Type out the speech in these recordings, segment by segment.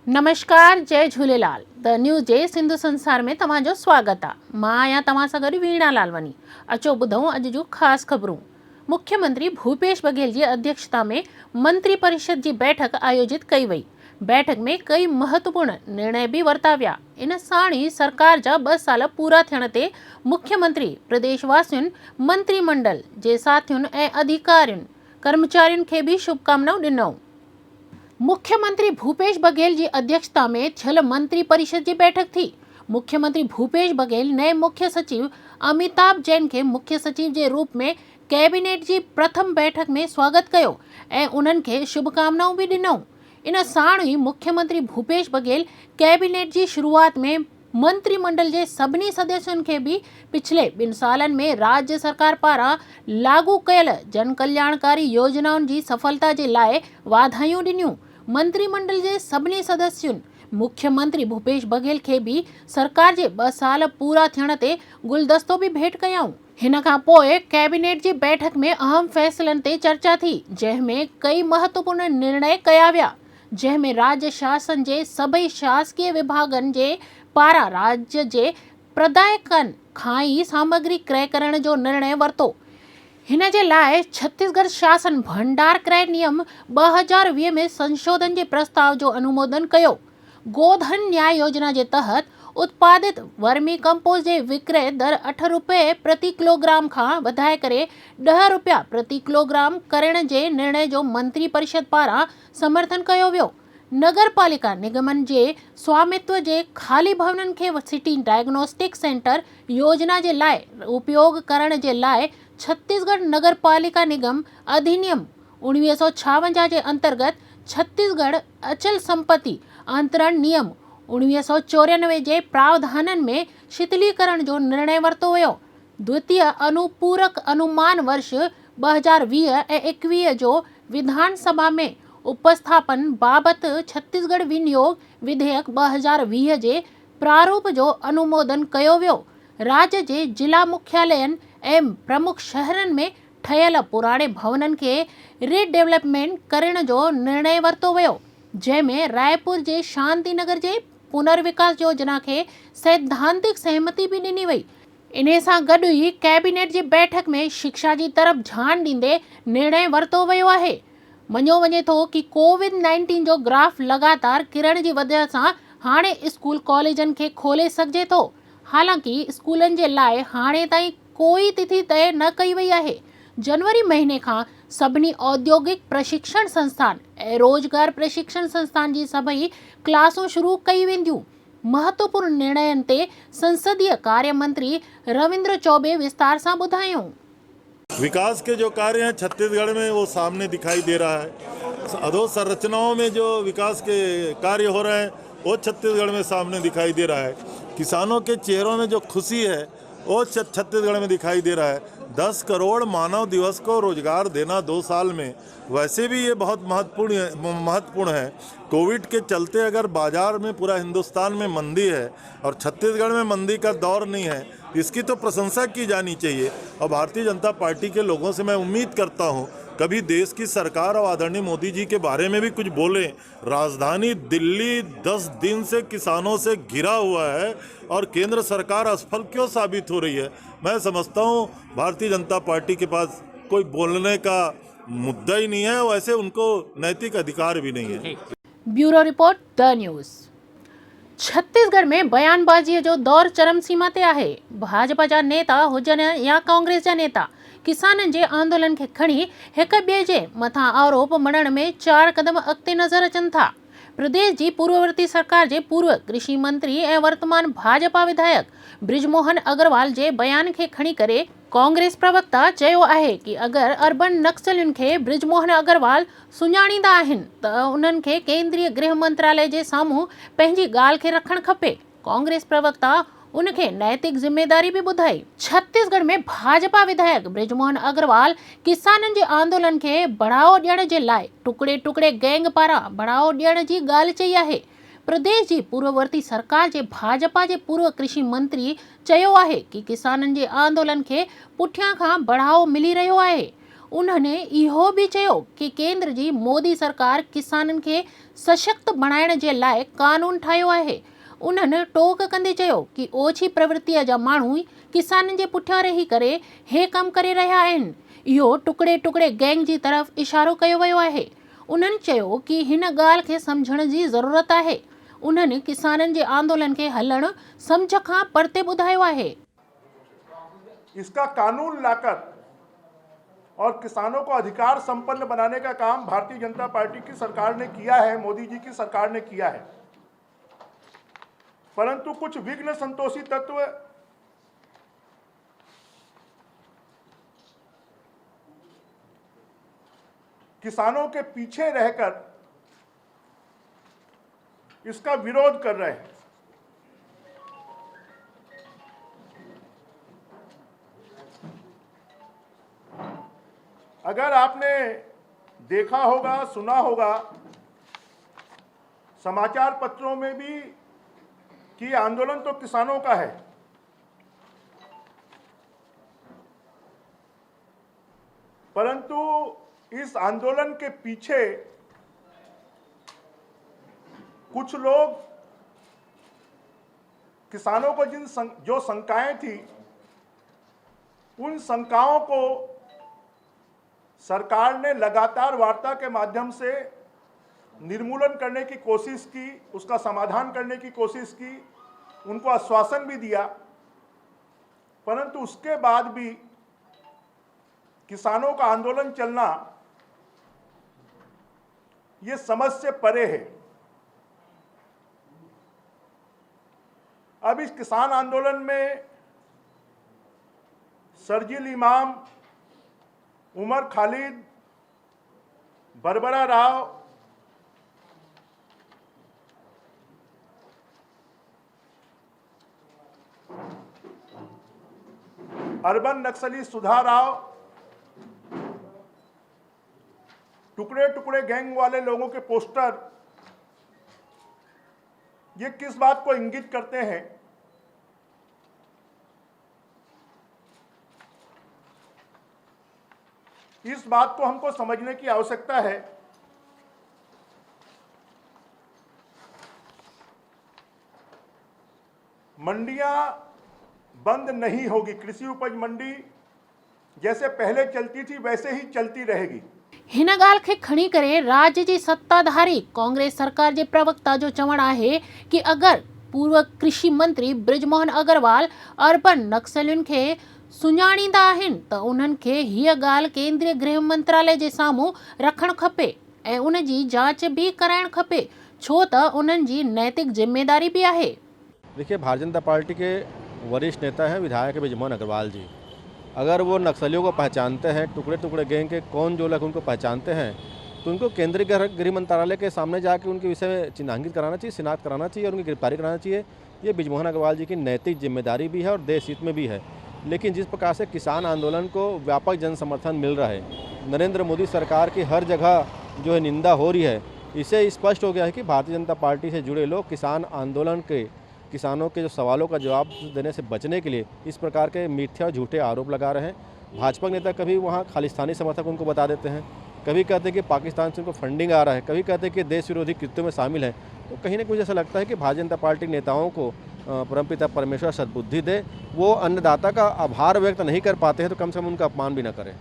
नमस्कार, जय Jhulelal. The news जे सिंधु संसार में तव्हांजो स्वागत आहे। मां आहियां तव्हां सां गॾु वीणा लालवानी। अचो ॿुधूं अॼु जूं ख़ासि ख़बरूं। मुख्यमंत्री भूपेश बघेल जी अध्यक्षता में मंत्री परिषद जी बैठक आयोजित कई वई। बैठक में कई महत्वपूर्ण निर्णय भी वरिता विया। इन साण ई सरकार जा 2 साल पूरा थियण ते मुख्यमंत्री प्रदेशवासियुनि, मंत्रिमंडल जे साथियुनि ऐं अधिकारियुनि, कर्मचारियुनि खे भी शुभकामनाऊं ॾिनऊं। मुख्यमंत्री भूपेश बघेल की अध्यक्षता में थियल मंत्री परिषद की बैठक थी। मुख्यमंत्री भूपेश बघेल नए मुख्य सचिव अमिताभ जैन के मुख्य सचिव के रूप में कैबिनेट की प्रथम बैठक में स्वागत कयो ऐं उन्हनि खे शुभकामनाऊं भी ॾिनऊं। इन साण ही मुख्यमंत्री भूपेश बघेल कैबिनेट की शुरुआत में मंत्रिमंडल के सभी सदस्यों के भी पिछले 2 सालन में राज्य सरकार पारा लागू कयल जन कल्याणकारी योजनाओं की सफलता के लाए वाधायूं ॾिनियूं। मंत्रिमंडल के सभी सदस्युनि मुख्यमंत्री भूपेश बघेल के भी सरकार के 2 साल पूरा थियण ते गुलदस्तो भी भेंट कयाऊं। हिन खां पोइ कैबिनेट की बैठक में अहम फैसलन ते चर्चा थी, जंहिंमें कई महत्वपूर्ण निर्णय कया विया, जंहिंमें राज्य शासन के सभी शासकीय विभागन के पारा राज्य के प्रदायकन खां ई सामग्री क्रय करण जो निर्णय वरतो। हिन जे लाइ छत्तीसगढ़ शासन भंडार क्रय नियम 2020 में संशोधन के प्रस्ताव जो अनुमोदन कयो। गोधन न्याय योजना के तहत उत्पादित वर्मी कंपोस्ट के विक्रय दर 8 रुपये प्रति किलोग्राम का वधाए करे 10 रुपया प्रति किलोग्राम करण के निर्णय जो मंत्री परिषद पारा समर्थन कयो वियो। नगर पालिका निगमन के स्वामित्व के खाली भवनन के सिटी डायग्नोस्टिक सेंटर योजना के लाए उपयोग करण के लाए छत्तीसगढ़ नगर पालिका निगम अधिनियम 1956 के अंतर्गत छत्तीसगढ़ अचल संपत्ति अंतरण नियम 1994 के प्रावधानन में शिथिलीकरण जो निर्णय वरतो वियो। द्वितीय अनुपूरक अनुमान वर्ष 2020 ऐं 21 जो विधानसभा में उपस्थापन बाबत छत्तीसगढ़ विनियोग विधेयक 2020 के प्रारूप जो अनुमोदन कयो वियो। राज्य के जिला मुख्यालयन एवं प्रमुख शहरन में ठयल पुराने भवनन के रीडेवलपमेंट करण जो निर्णय वरतो वियो, जंहिंमें रायपुर के शांति नगर के पुनर्विकास योजना के सैद्धांतिक सहमति भी ॾिनी वई। इन सां गॾु ही कैबिनेट की बैठक में शिक्षा की तरफ ध्यान ॾींदे निर्णय वरतो वियो आहे। मञो वञे थो कि कोविड-19 जो ग्राफ लगातार किरण की वजह से हाणे स्कूल कॉलेजन के खोले सघिजे थो। हालांकि स्कूलन के लाए हाणे ताईं कोई तिथि तय न कई वई आहे। जनवरी महीने का सभी औद्योगिक प्रशिक्षण संस्थान ऐं रोजगार प्रशिक्षण संस्थान की सभी क्लासूं शुरू कई वेंदियूं। महत्वपूर्ण निर्णयन ते संसदीय कार्य मंत्री रविंद्र चौबे विस्तार से बुधायूं। विकास के जो कार्य हैं छत्तीसगढ़ में वो सामने दिखाई दे रहा है। अधोसंरचनाओं में जो विकास के कार्य हो रहे हैं वो छत्तीसगढ़ में सामने दिखाई दे रहा है। किसानों के चेहरों में जो खुशी है वो छत्तीसगढ़ में दिखाई दे रहा है। 10 करोड़ मानव दिवस को रोजगार देना 2 साल में, वैसे भी ये बहुत महत्वपूर्ण है। कोविड के चलते अगर बाजार में पूरा हिंदुस्तान में मंदी है और छत्तीसगढ़ में मंदी का दौर नहीं है, इसकी तो प्रशंसा की जानी चाहिए। और भारतीय जनता पार्टी के लोगों से मैं उम्मीद करता हूँ कभी देश की सरकार और आदरणीय मोदी जी के बारे में भी कुछ बोलें। राजधानी दिल्ली 10 दिन से किसानों से घिरा हुआ है और केंद्र सरकार असफल क्यों साबित हो रही है। मैं समझता हूँ भारतीय जनता पार्टी के पास कोई बोलने का मुद्दा ही नहीं है, वैसे उनको नैतिक अधिकार भी नहीं है। Bureau report, the news. Chhattisgarh में बयानबाजी जो दौर चरम सीमा ते आहे। भाजपा जा नेता हुजनि या कांग्रेस जा नेता किसानन जे आंदोलन के खणी एक ॿिए जे मथां आरोप मढ़ण में 4 कदम अॻिते नज़र अचनि था। प्रदेश की पूर्ववर्ती सरकार के पूर्व कृषि मंत्री ऐं वर्तमान भाजपा विधायक ब्रिजमोहन अग्रवाल के बयान के खणी करे कांग्रेस प्रवक्ता चयो आहे कि अगर अर्बन नक्सलियुनि खे ब्रिजमोहन अग्रवाल सुञाणींदा आहिनि त उन्हनि खे केंद्रीय गृह मंत्रालय के साम्हूं पंहिंजी ॻाल्हि खे रखणु खपे। कांग्रेस प्रवक्ता उनके नैतिक जिम्मेदारी भी बुधाई। छत्तीसगढ़ में भाजपा विधायक ब्रिजमोहन अग्रवाल किसानन के आंदोलन के बढ़ावो ॾियण जे लाइ टुकड़े टुकड़े गैंग पारा बढ़ावो ॾियण की ॻाल्हि चई आहे। प्रदेश की पूर्ववर्ती सरकार के भाजपा के पूर्व कृषि मंत्री चयो आहे कि किसानन के आंदोलन के पुठियां खां बढ़ावो मिली रहियो आहे। उन्होंने इहो भी चयो कि केंद्र जी मोदी सरकार किसाननि खे सशक्त बणाइण जे लाइ कानून ठाहियो आहे। उन्होंने टोक कंदे चयो कि ओछी प्रवृत्तिअ जा माण्हू किसाननि जे पुठियां रही करे हे कम करे रहिया आहिनि। इहो टुकड़े टुकड़े गैंग जी तरफ़ इशारो कयो वियो आहे। उन्हनि चयो कि हिन ॻाल्हि खे सम्झण जी ज़रूरत आहे। उन्हनि किसाननि जे आंदोलन खे हलण सम्झ खां परते ॿुधायो आहे। इसका कानून लाकर और किसानों को अधिकार संपन्न बनाने का काम भारतीय जनता पार्टी की सरकार ने किया है, मोदी जी की सरकार ने किया है। परंतु कुछ विघ्न संतोषी तत्व किसानों के पीछे रहकर इसका विरोध कर रहे हैं। अगर आपने देखा होगा, सुना होगा समाचार पत्रों में भी कि आंदोलन तो किसानों का है, परंतु इस आंदोलन के पीछे कुछ लोग किसानों को जो शंकाएं थी, उन शंकाओं को सरकार ने लगातार वार्ता के माध्यम से निर्मूलन करने की कोशिश की, उसका समाधान करने की कोशिश की, उनको आश्वासन भी दिया। परंतु उसके बाद भी किसानों का आंदोलन चलना ये समझ से परे है। अब इस किसान आंदोलन में शर्जील इमाम, उमर खालिद, बरबरा राव, अर्बन नक्सली सुधा राव, टुकड़े टुकड़े गैंग वाले लोगों के पोस्टर ये किस बात को इंगित करते हैं? इस बात को हमको समझने की आवश्यकता है। मंडियां बंद नहीं होगी, कृषि उपज मंडी जैसे पहले चलती थी वैसे ही चलती रहेगी। हिन ॻाल्हि खे खणी करे राज्य जी सत्ताधारी कांग्रेस सरकार जे प्रवक्ता जो चवणु आहे कि अगरि पूर्व कृषि मंत्री ब्रिजमोहन अग्रवाल अर्बन नक्सलियुनि खे सुञाणींदा आहिनि त उन्हनि खे हीअ ॻाल्हि केंद्रीय गृह मंत्रालय जे साम्हूं रखणु खपे ऐं उन जी जांच भी कराइणु खपे, छो त उन्हनि जी नैतिक जिम्मेदारी भी आहे। देखिए, भारतीय जनता पार्टी के वरिष्ठ नेता हैं विधायक ब्रिजमोहन अग्रवाल जी। अगर वो नक्सलियों को पहचानते हैं, टुकड़े टुकड़े गैंग के कौन जो लोग उनको पहचानते हैं, तो उनको केंद्रीय गृह मंत्रालय के सामने जाके उनके विषय में चिन्हांकित कराना चाहिए, शिनाख्त कराना चाहिए और उनकी गिरफ्तारी कराना चाहिए। ये ब्रिजमोहन अग्रवाल जी की नैतिक जिम्मेदारी भी है और देश हित में भी है। लेकिन जिस प्रकार से किसान आंदोलन को व्यापक जन समर्थन मिल रहा है, नरेंद्र मोदी सरकार की हर जगह जो है निंदा हो रही है, इससे स्पष्ट हो गया है कि भारतीय जनता पार्टी से जुड़े लोग किसान आंदोलन के, किसानों के जो सवालों का जवाब देने से बचने के लिए इस प्रकार के मिथ्या और झूठे आरोप लगा रहे हैं। भाजपा नेता कभी वहाँ खालिस्तानी समर्थक उनको बता देते हैं, कभी कहते हैं कि पाकिस्तान से उनको फंडिंग आ रहा है, कभी कहते हैं कि देश विरोधी कृत्यों में शामिल है। तो कहीं ना कहीं ऐसा लगता है कि भारतीय जनता पार्टी नेताओं को परमपिता परमेश्वर सद्बुद्धि दे। वो अन्नदाता का आभार व्यक्त नहीं कर पाते हैं तो कम से कम उनका अपमान भी न करें।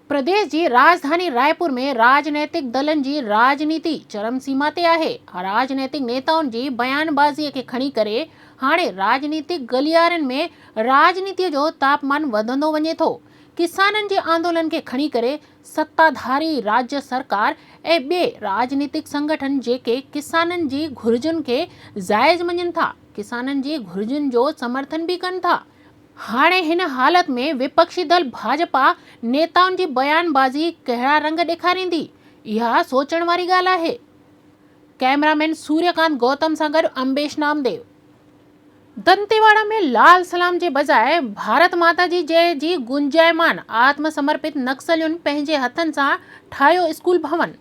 प्रदेश जी राजधानी रायपुर में राजनैतिक दलन जी राजनीति चरम सीमा ते आहे। राजनैतिक नेताउनि जी बयानबाज़ीअ खे खणी करे हाणे राजनीतिक गलियारनि में राजनीतिअ जो तापमान वधंदो वञे थो। किसाननि जे आंदोलन खे खणी करे सत्ताधारी राज्य सरकार ऐं ॿिए राजनीतिक संगठन जेके किसाननि जी घुर्जुनि खे जाइज़ मञनि था, किसाननि जी घुर्जुनि जो समर्थन भी कनि था। हाणे हिन हालत में विपक्षी दल भाजपा नेताउनि जी बयानबाज़ी कहिड़ा रंग ॾेखारींदी, इहा सोचण वारी ॻाल्हि आहे। कैमरामैन सूर्यकांत गौतम सां गॾु अम्बेश नामदेव। दंतेवाड़ा में लाल सलाम जे बजाय भारत माता जी जय जी गुंजायमान आत्मसमर्पित नक्सलियुनि पंहिंजे हथनि सां ठाहियो स्कूल भवन।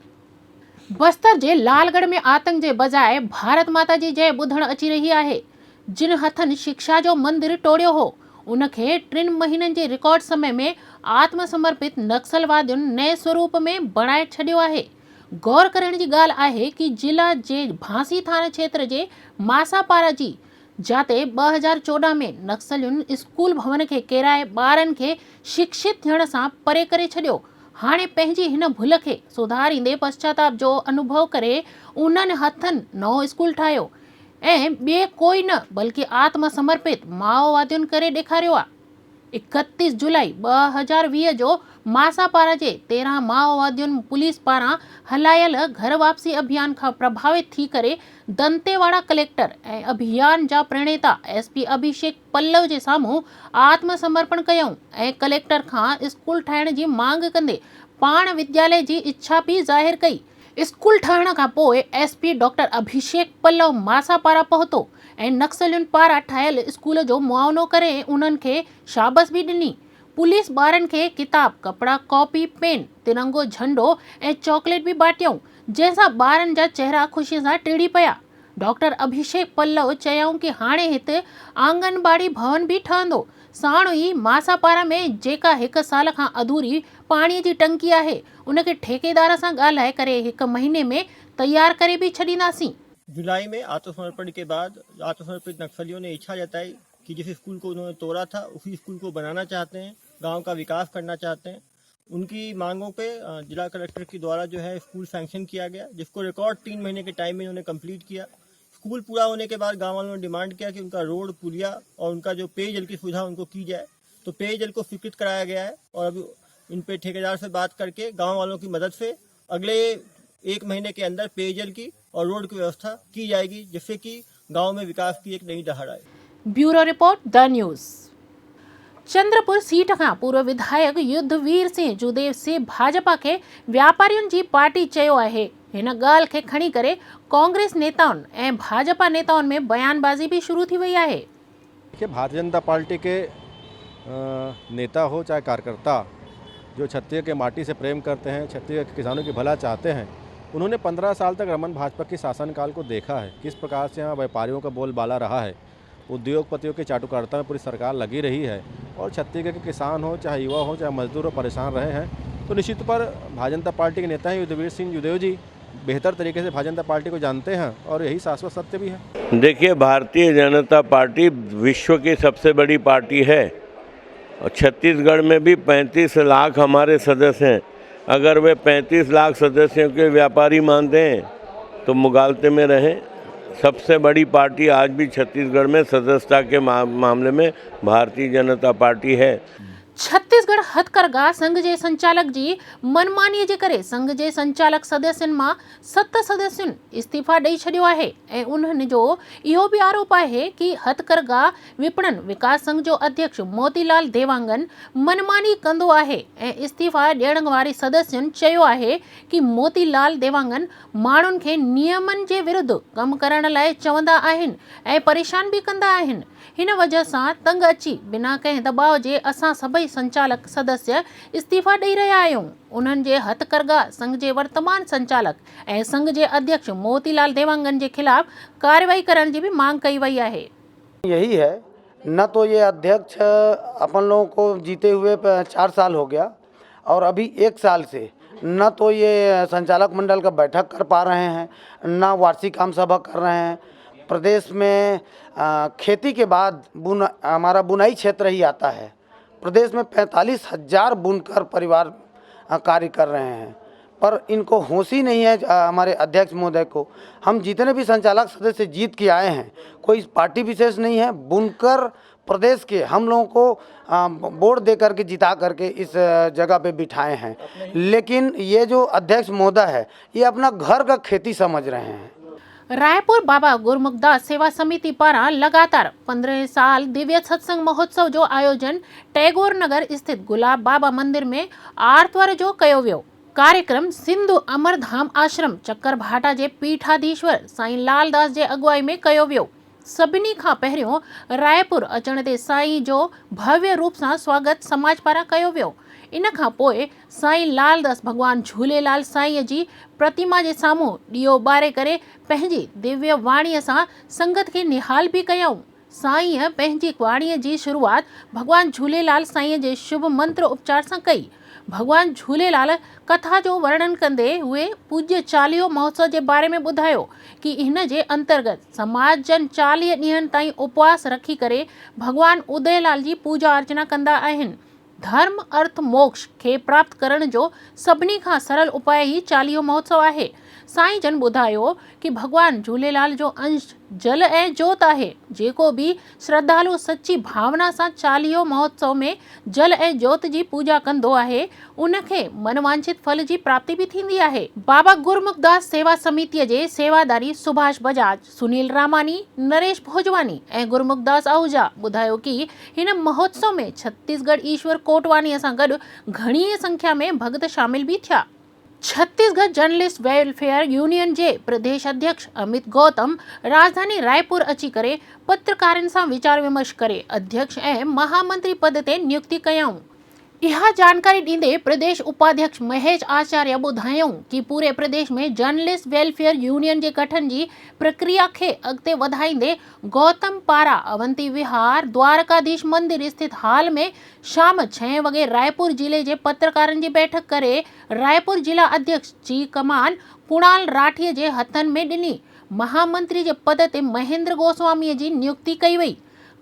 बस्तर जे लालगढ़ में आतंक जे बजाय भारत माता जी जय ॿुधण अची रही आहे। जिन हथनि शिक्षा जो मंदिर टोड़ियो हो, उनखे 3 महीननि जे रिकॉर्ड समय में आत्मसमर्पित नक्सलवादियुनि नए स्वरूप में बणाए छॾियो आहे। गौर करण जी ॻाल्हि आहे कि जिला जे भांसी थाना क्षेत्र जे मासापारा जी जाते 2014 में नक्सलियुनि स्कूल भवन खे केराए ॿारनि खे शिक्षित थियण सां परे करे छॾियो। हाणे पंहिंजी हिन भुल खे सुधारींदे पश्चाताप जो अनुभव करे उन्हनि हथनि नओं स्कूल ठाहियो ऐं ॿिए कोई न बल्कि आत्मसमर्पित माओवादियुनि करे ॾेखारियो आहे। 31 जुलाई 2020 जो मासापारा जे 13 माओवादियुनि पुलिस पारां हलायल घर वापसी अभियान खां प्रभावित थी करे दंतेवाड़ा कलेक्टर ऐं अभियान जा प्रणेता SP अभिषेक पल्लव जे साम्हूं आत्मसमर्पण कयऊं ऐं कलेक्टर खां स्कूल ठाहिण जी मांग कंदे पाण विद्यालय जी इच्छा भी ज़ाहिर कई। स्कूल ठहण खां पोइ SP डॉक्टर अभिषेक पल्लव मासापारा पहुतो ऐं नक्सलियुनि पारां ठाहियल स्कूल जो मुआयनो करे उन्हनि खे शाबस भी ॾिनी। पुलिस ॿारनि खे किताब, कपड़ा, कॉपी, पेन, तिरंगो झंडो ऐं चॉकलेट भी बाटियऊं, जंहिंसां ॿारनि जा चेहरा ख़ुशी सां टिड़ी पिया। डॉक्टर अभिषेक पल्लव चयऊं कि हाणे हिते आंगनबाड़ी भवन भी ठहंदो। साण ई मासापारा में जेका 1 साल खां अधूरी पाणीअ जी टंकी आहे उनखे ठेकेदार सां ॻाल्हाए करे 1 महीने में तैयार करे भी छॾींदासीं। जुलाई में आत्मसमर्पण के बाद आत्मसमर्पित नक्सलियों ने इच्छा जताई कि जिस स्कूल को उन्होंने तोड़ा था उसी स्कूल को बनाना चाहते हैं, गांव का विकास करना चाहते हैं। उनकी मांगों पे जिला कलेक्टर के द्वारा जो है स्कूल सैंक्शन किया गया, जिसको रिकॉर्ड 3 महीने के टाइम में उन्होंने कंप्लीट किया। स्कूल पूरा होने के बाद गांव वालों ने डिमांड किया कि उनका रोड, पुलिया और उनका जो पेयजल की सुविधा उनको की जाए, तो पेयजल को स्वीकृत कराया गया है और अभी इन पे ठेकेदार से बात करके गाँव वालों की मदद से अगले 1 महीने के अंदर पेयजल की और रोड की व्यवस्था की जाएगी, जिससे कि गांव में विकास की एक नई दहाड़ आए। Bureau report the news. Chandrapur seat खां पूर्व विधायक युद्धवीर सिंह जुदेव से भाजपा के व्यापारियुनि जी पार्टी चयो आहे। हिन ॻाल्हि खे खणी करे कांग्रेस नेताउनि ऐं भाजपा नेताउनि में बयानबाजी भी शुरू थी वई आहे। देखिए, भारतीय जनता पार्टी के नेता हो चाहे कार्यकर्ता जो छत्तीसगढ़ के माटी से प्रेम करते हैं, छत्तीसगढ़ के किसानों की भला चाहते हैं, उन्होंने 15 साल तक रमन भाजपा के शासनकाल को देखा है, किस प्रकार से यहाँ व्यापारियों का बोलबाला रहा है, उद्योगपतियों के चाटुकारिता में पूरी सरकार लगी रही है और छत्तीसगढ़ के किसान हो चाहे युवा हो चाहे मजदूर हो परेशान रहे हैं। तो निश्चित पर भारतीय जनता पार्टी के नेता हैं युद्धवीर सिंह जुदेव जी बेहतर तरीके से भारतीय जनता पार्टी को जानते हैं और यही शाश्वत सत्य भी है। देखिए, भारतीय जनता पार्टी विश्व की सबसे बड़ी पार्टी है और छत्तीसगढ़ में भी 35 लाख हमारे सदस्य हैं। अगर वे 35 लाख सदस्यों के व्यापारी मानते हैं तो मुगालते में रहें। सबसे बड़ी पार्टी आज भी छत्तीसगढ़ में सदस्यता के मामले में भारतीय जनता पार्टी है। छत्तीसगढ़ हथकरघा संघ जे संचालक जी मनमानीअ जे करे संघ जे संचालक सदस्यनि मां 7 सदस्यनि इस्तीफ़ा ॾेई छॾियो आहे ऐं उन्हनि जो इहो भी आरोप आहे कि हथकरघा विपणन विकास संघ जो अध्यक्ष मोतीलाल देवांगन मनमानी कंदो आहे ऐं इस्तीफ़ा ॾियण वारे सदस्यनि चयो आहे कि मोतीलाल देवांगन माण्हुनि खे नियमनि जे विरुद्ध कमु करण लाइ चवंदा आहिनि ऐं परेशान भी कंदा आहिनि। हिन वजह सां तंग अची बिना कंहिं दबाव जे असां सभई संचालक सदस्य इस्तीफ़ा ॾेई रहिया आहियूं। उन्हनि जे हथकरघा संघ जे वर्तमान संचालक ऐं संघ जे अध्यक्ष मोतीलाल देवांगन के खिलाफ कार्रवाई करण की भी मांग कई वही है। यही है, न तो ये अध्यक्ष अपन लोगों को जीते हुए 4 साल हो गया और अभी 1 साल से न तो ये संचालक मंडल का बैठक कर पा रहे हैं, न वार्षिक आम सभा कर रहे हैं। प्रदेश में खेती के बाद हमारा बुनाई क्षेत्र ही आता है। प्रदेश में 45,000 बुनकर परिवार कार्य कर रहे हैं, पर इनको होश ही नहीं है हमारे अध्यक्ष महोदय को। हम जितने भी संचालक सदस्य जीत के आए हैं, कोई पार्टी विशेष नहीं है, बुनकर प्रदेश के हम लोगों को वोट दे करके जिता करके इस जगह पे बिठाए हैं। लेकिन ये जो अध्यक्ष महोदय है ये अपना घर का खेती समझ रहे हैं। रायपुर बाबा गुरमुखदास सेवा समिति पारा लगातार 15 साल दिव्य सत्संग महोत्सव जो आयोजन टैगोर नगर स्थित गुलाब बाबा मंदिर में आर्तवार जो कयो वियो। कार्यक्रम सिंधु अमरधाम आश्रम चक्कर भाटा जे पीठाधीश्वर साईं लालदास जे अगुवाई में कयो वियो। सभिनी खां पहिरियों रायपुर अचण ते साईं जो भव्य रूप सां स्वागत समाज पारां कयो वियो। इन खां पोइ साईं लालदास भगवान झूलेलाल साईं जी प्रतिमा जे साम्हूं ॾियो ॿारे करे पंहिंजी दिव्य वाणीअ सां संगत खे निहाल भी कयऊं। साईं पंहिंजी वाणीअ जी शुरूआत भगवान झूलेलाल साईं जे शुभ मंत्र उपचार सां कई। भगवान झूलेलाल कथा जो वर्णन कंदे हुए पूज्य चालीहो महोत्सव जे बारे में ॿुधायो कि हिन जे अंतर्गत समाज जन 40 ॾींहंनि ताईं उपवास रखी करे भगवान उदयलाल जी पूजा अर्चना कंदा आहिनि। धर्म अर्थ मोक्ष खे प्राप्त करण जो सभिनी खां सरल उपाय ही चालीहो महोत्सव आहे। साईं जन ॿुधायो कि भगवान झूलेलाल जो अंश जल ऐं जोत आहे। जेको भी श्रद्धालु सच्ची भावना सां चालीहो महोत्सव में जल ऐं जोत जी पूजा कंदो आहे उनखे मनवांछित फल जी प्राप्ति भी थींदी आहे। बाबा गुरमुखदास सेवा समितिअ जे सेवादारी सुभाष बजाज, सुनील रामानी, नरेश भोजवानी ऐं गुरमुखदास आहूजा ॿुधायो कि हिन महोत्सव में छत्तीसगढ़ ईश्वर कोटवानीअ सां गॾु घणी संख्या में भक्त शामिल भी थिया। छत्तीसगढ़ जर्नलिस्ट वेलफेयर यूनियन जे प्रदेश अध्यक्ष अमित गौतम राजधानी रायपुर अची करे पत्रकारनि सां विचार विमर्श करे अध्यक्ष ऐं महामंत्री पद ते नियुक्ति कयाऊं। इहा जानकारी ॾींदे प्रदेश उपाध्यक्ष महेश आचार्य ॿुधायऊं कि पूरे प्रदेश में जर्नलिस्ट वेलफेयर यूनियन जे गठन जी प्रक्रिया खे अॻिते वधाईंदे गौतम पारां अवंती विहार द्वारकाधीश मंदिर स्थित हाल में शाम 6 वॻे रायपुर जिले जे पत्रकारनि जी बैठक करे रायपुर जिला अध्यक्ष जी कमान कुणाल राठीअ जे हथनि में ॾिनी। महामंत्री जे पद ते महेंद्र गोस्वामीअ जी नियुक्ति कई वई।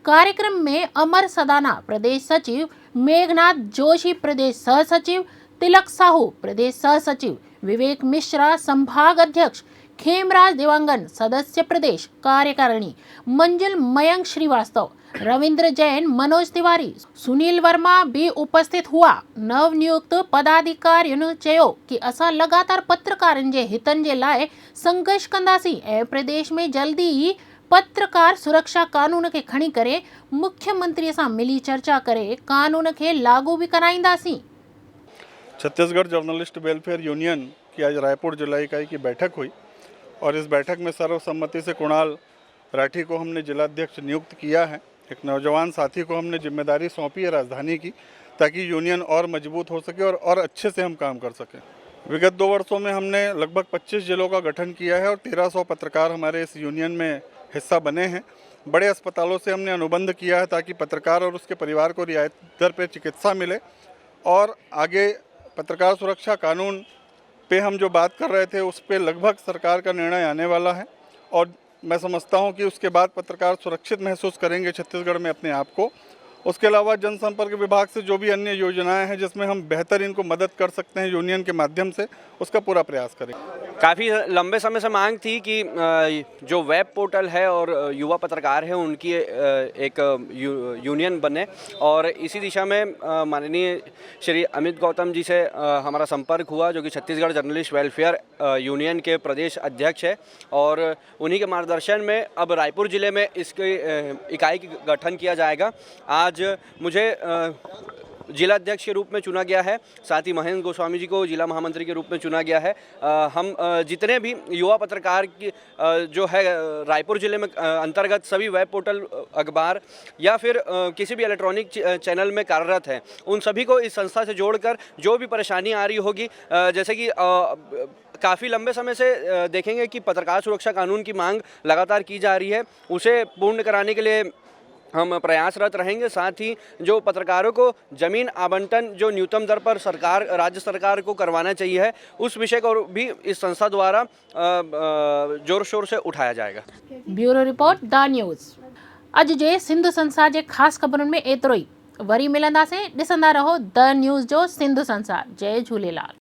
कार्यक्रम में अमर सदाना प्रदेश सचिव, मेघनाथ जोशी प्रदेश सह सचिव, तिलक साहू प्रदेश सह सचिव, विवेक मिश्रा संभाग अध्यक्ष, खेमराज देवांगन सदस्य प्रदेश कार्यकारिणी, मंजुल मयंक श्रीवास्तव, रविंद्र जैन, मनोज तिवारी, सुनील वर्मा भी उपस्थित हुआ। नवनियुक्त पदाधिकारियों चयो कि असां लगातार पत्रकारनि जे हितनि जे लाइ संघर्ष कंदासीं ऐं प्रदेश में जल्दी ही पत्रकार सुरक्षा कानून के खणी करे मुख्यमंत्री से मिली चर्चा करे कानून के लागू भी कराईंदासीं। छत्तीसगढ़ जर्नलिस्ट वेलफेयर यूनियन की आज रायपुर जिला इकाई की बैठक हुई और इस बैठक में सर्वसम्मति से कुणाल राठी को हमने जिलाध्यक्ष नियुक्त किया है। एक नौजवान साथी को हमने जिम्मेदारी सौंपी है राजधानी की, ताकि यूनियन और मजबूत हो सके और अच्छे से हम काम कर सकें। विगत 2 वर्षों में हमने लगभग 25 जिलों का गठन किया है और 1300 पत्रकार हमारे इस यूनियन में हिस्सा बने हैं। बड़े अस्पतालों से हमने अनुबंध किया है ताकि पत्रकार और उसके परिवार को रियायत दर पर चिकित्सा मिले। और आगे पत्रकार सुरक्षा कानून पे हम जो बात कर रहे थे उस पे लगभग सरकार का निर्णय आने वाला है और मैं समझता हूं कि उसके बाद पत्रकार सुरक्षित महसूस करेंगे छत्तीसगढ़ में अपने आप को। उसके अलावा जनसंपर्क विभाग से जो भी अन्य योजनाएं हैं जिसमें हम बेहतर इनको मदद कर सकते हैं यूनियन के माध्यम से, उसका पूरा प्रयास करेंगे। काफ़ी लंबे समय से मांग थी कि जो वेब पोर्टल है और युवा पत्रकार है उनकी एक यूनियन बने और इसी दिशा में माननीय श्री अमित गौतम जी से हमारा संपर्क हुआ, जो कि छत्तीसगढ़ जर्नलिस्ट वेलफेयर यूनियन के प्रदेश अध्यक्ष है। और उन्हीं के मार्गदर्शन में अब रायपुर ज़िले में इसकी इकाई का गठन किया जाएगा। आज मुझे जिला अध्यक्ष के रूप में चुना गया है, साथ ही महेंद्र गोस्वामी जी को जिला महामंत्री के रूप में चुना गया है। हम जितने भी युवा पत्रकार की जो है रायपुर ज़िले में अंतर्गत सभी वेब पोर्टल, अखबार या फिर किसी भी इलेक्ट्रॉनिक चैनल में कार्यरत हैं, उन सभी को इस संस्था से जोड़कर जो भी परेशानी आ रही होगी, जैसे कि काफ़ी लंबे समय से देखेंगे कि पत्रकार सुरक्षा कानून की मांग लगातार की जा रही है, उसे पूर्ण कराने के लिए हम प्रयासरत रहेंगे। साथ ही जो पत्रकारों को ज़मीन आवंटन जो न्यूनतम दर पर सरकार, राज्य सरकार को करवाना चाहिए है, उस विषय को भी इस संस्था द्वारा जोर शोर से उठाया जाएगा। Bureau report the news. अॼु जे सिंधु संसार जे ख़ासि ख़बरुनि में एतिरो ई। वरी मिलंदासीं। ॾिसंदा रहो द न्यूज़ जो सिंधु संसार। जय झूलेलाल।